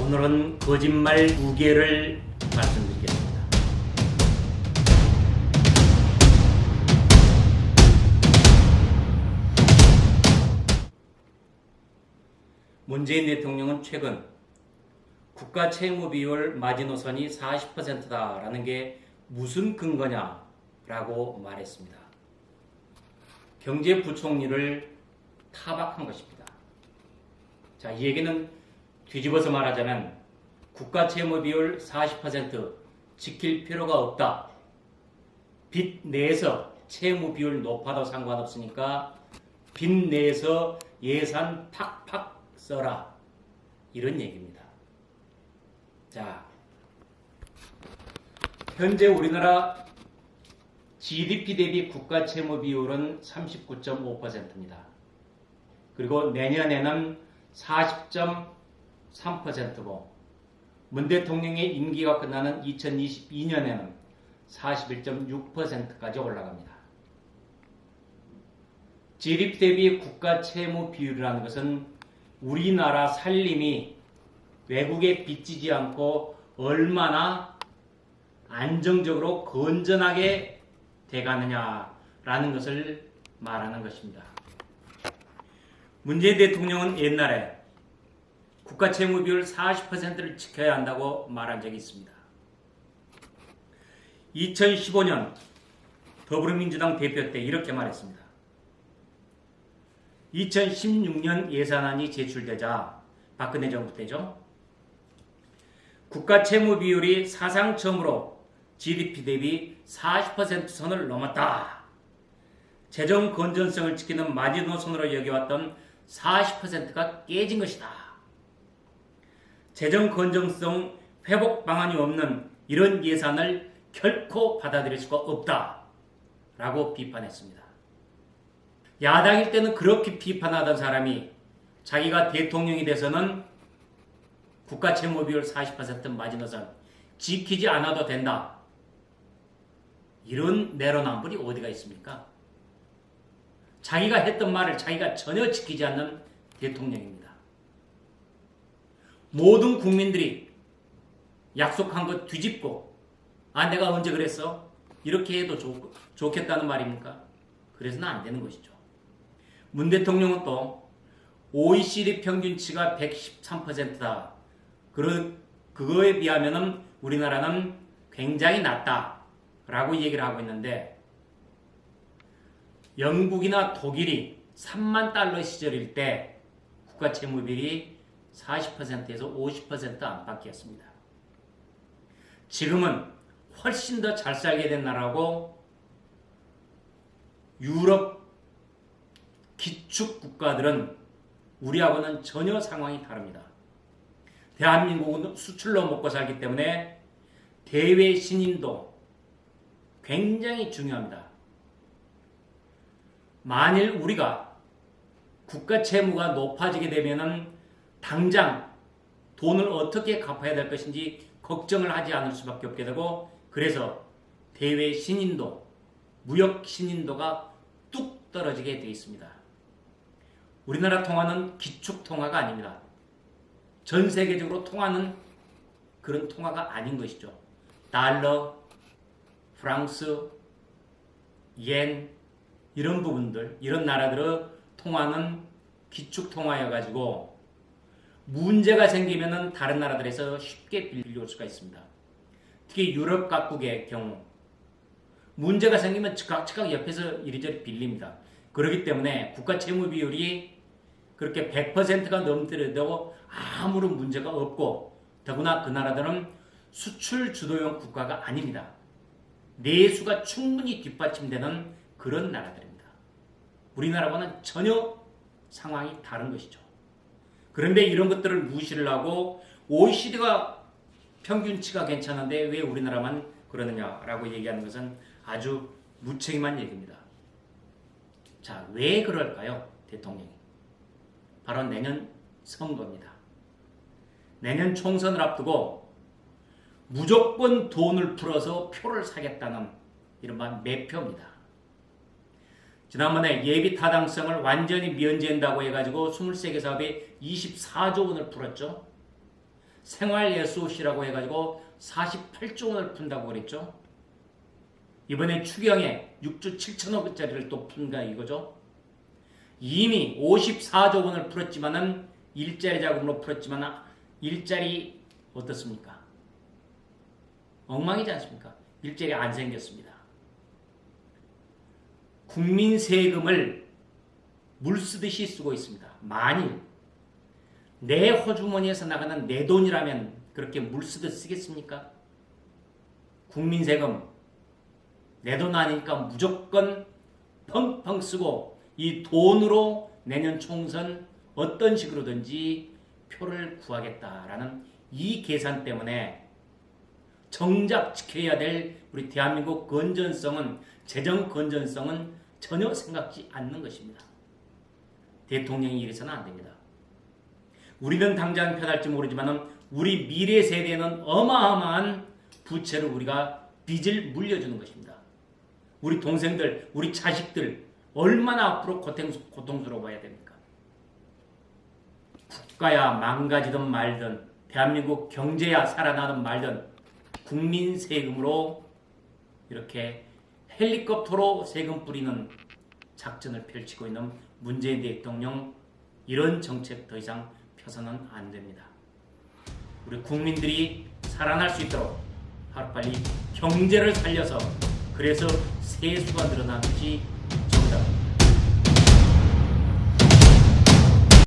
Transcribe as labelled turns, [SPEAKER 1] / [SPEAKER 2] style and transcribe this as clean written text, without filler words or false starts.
[SPEAKER 1] 오늘은 거짓말 2개를 말씀드리겠습니다. 문재인 대통령은 최근 국가 채무 비율 마지노선이 40%다라는 게 무슨 근거냐라고 말했습니다. 경제부총리를 타박한 것입니다. 자, 이 얘기는 뒤집어서 말하자면 국가 채무 비율 40% 지킬 필요가 없다. 빚 내에서 채무 비율 높아도 상관없으니까 빚 내에서 예산 팍팍 써라. 이런 얘기입니다. 자, 현재 우리나라 GDP 대비 국가 채무 비율은 39.5%입니다. 그리고 내년에는 40.3%고 문 대통령의 임기가 끝나는 2022년에는 41.6%까지 올라갑니다. GDP 대비 국가 채무 비율이라는 것은 우리나라 살림이 외국에 빚지지 않고 얼마나 안정적으로 건전하게 돼가느냐라는 것을 말하는 것입니다. 문재인 대통령은 옛날에 국가 채무 비율 40%를 지켜야 한다고 말한 적이 있습니다. 2015년 더불어민주당 대표 때 이렇게 말했습니다. 2016년 예산안이 제출되자 박근혜 정부 때죠. 국가 채무 비율이 사상 처음으로 GDP 대비 40% 선을 넘었다. 재정 건전성을 지키는 마지노선으로 여겨왔던 40%가 깨진 것이다. 재정 건전성 회복 방안이 없는 이런 예산을 결코 받아들일 수가 없다. 라고 비판했습니다. 야당일 때는 그렇게 비판하던 사람이 자기가 대통령이 돼서는 국가 채무 비율 40% 마지노선 지키지 않아도 된다. 이런 내로남불이 어디가 있습니까? 자기가 했던 말을 자기가 전혀 지키지 않는 대통령입니다. 모든 국민들이 약속한 것 뒤집고 내가 언제 그랬어? 이렇게 해도 좋겠다는 말입니까? 그래서는 안 되는 것이죠. 문 대통령은 또 OECD 평균치가 113%다. 그거에 비하면 우리나라는 굉장히 낮다라고 얘기를 하고 있는데 영국이나 독일이 3만 달러 시절일 때 국가 채무 비율이 40%에서 50% 안팎이었습니다. 지금은 훨씬 더 잘 살게 된 나라고 유럽 기축 국가들은 우리하고는 전혀 상황이 다릅니다. 대한민국은 수출로 먹고 살기 때문에 대외 신인도 굉장히 중요합니다. 만일 우리가 국가 채무가 높아지게 되면 당장 돈을 어떻게 갚아야 될 것인지 걱정을 하지 않을 수밖에 없게 되고 그래서 대외 신인도, 무역 신인도가 뚝 떨어지게 되어 있습니다. 우리나라 통화는 기축 통화가 아닙니다. 전 세계적으로 통하는 그런 통화가 아닌 것이죠. 달러, 프랑스, 옌 이런 부분들, 이런 나라들의 통화는 기축 통화여가지고 문제가 생기면은 다른 나라들에서 쉽게 빌려올 수가 있습니다. 특히 유럽 각국의 경우 문제가 생기면 즉각 옆에서 이리저리 빌립니다. 그렇기 때문에 국가 채무 비율이 그렇게 100%가 넘더라도 아무런 문제가 없고 더구나 그 나라들은 수출 주도형 국가가 아닙니다. 내수가 충분히 뒷받침되는 그런 나라들입니다. 우리나라와는 전혀 상황이 다른 것이죠. 그런데 이런 것들을 무시를 하고 OECD가 평균치가 괜찮은데 왜 우리나라만 그러느냐라고 얘기하는 것은 아주 무책임한 얘기입니다. 자, 왜 그럴까요? 대통령이. 바로 내년 선거입니다. 내년 총선을 앞두고 무조건 돈을 풀어서 표를 사겠다는 이른바 매표입니다. 지난번에 예비 타당성을 완전히 면제한다고 해가지고 23개 사업에 24조 원을 풀었죠. 생활 SOC라고 해가지고 48조 원을 푼다고 그랬죠. 이번에 추경에 6조 7천억 원짜리를 또 푼가 이거죠. 이미 54조 원을 풀었지만은 일자리 자금으로 풀었지만 일자리 어떻습니까? 엉망이지 않습니까? 일자리 안 생겼습니다. 국민 세금을 물 쓰듯이 쓰고 있습니다. 만일 내 호주머니에서 나가는 내 돈이라면 그렇게 물 쓰듯 쓰겠습니까? 국민 세금 내 돈 아니니까 무조건 펑펑 쓰고 이 돈으로 내년 총선 어떤 식으로든지 표를 구하겠다라는 이 계산 때문에 정작 지켜야 될 우리 대한민국 건전성은, 재정 건전성은 전혀 생각지 않는 것입니다. 대통령이 이래서는 안 됩니다. 우리는 당장 편할지 모르지만 우리 미래 세대는 어마어마한 부채를 우리가 빚을 물려주는 것입니다. 우리 동생들, 우리 자식들 얼마나 앞으로 고통스러워야 됩니까? 국가야 망가지든 말든 대한민국 경제야 살아나든 말든 국민 세금으로 이렇게 헬리콥터로 세금 뿌리는 작전을 펼치고 있는 문재인 대통령, 이런 정책 더 이상 펴서는 안 됩니다. 우리 국민들이 살아날 수 있도록 하루빨리 경제를 살려서, 그래서 세수가 늘어나듯이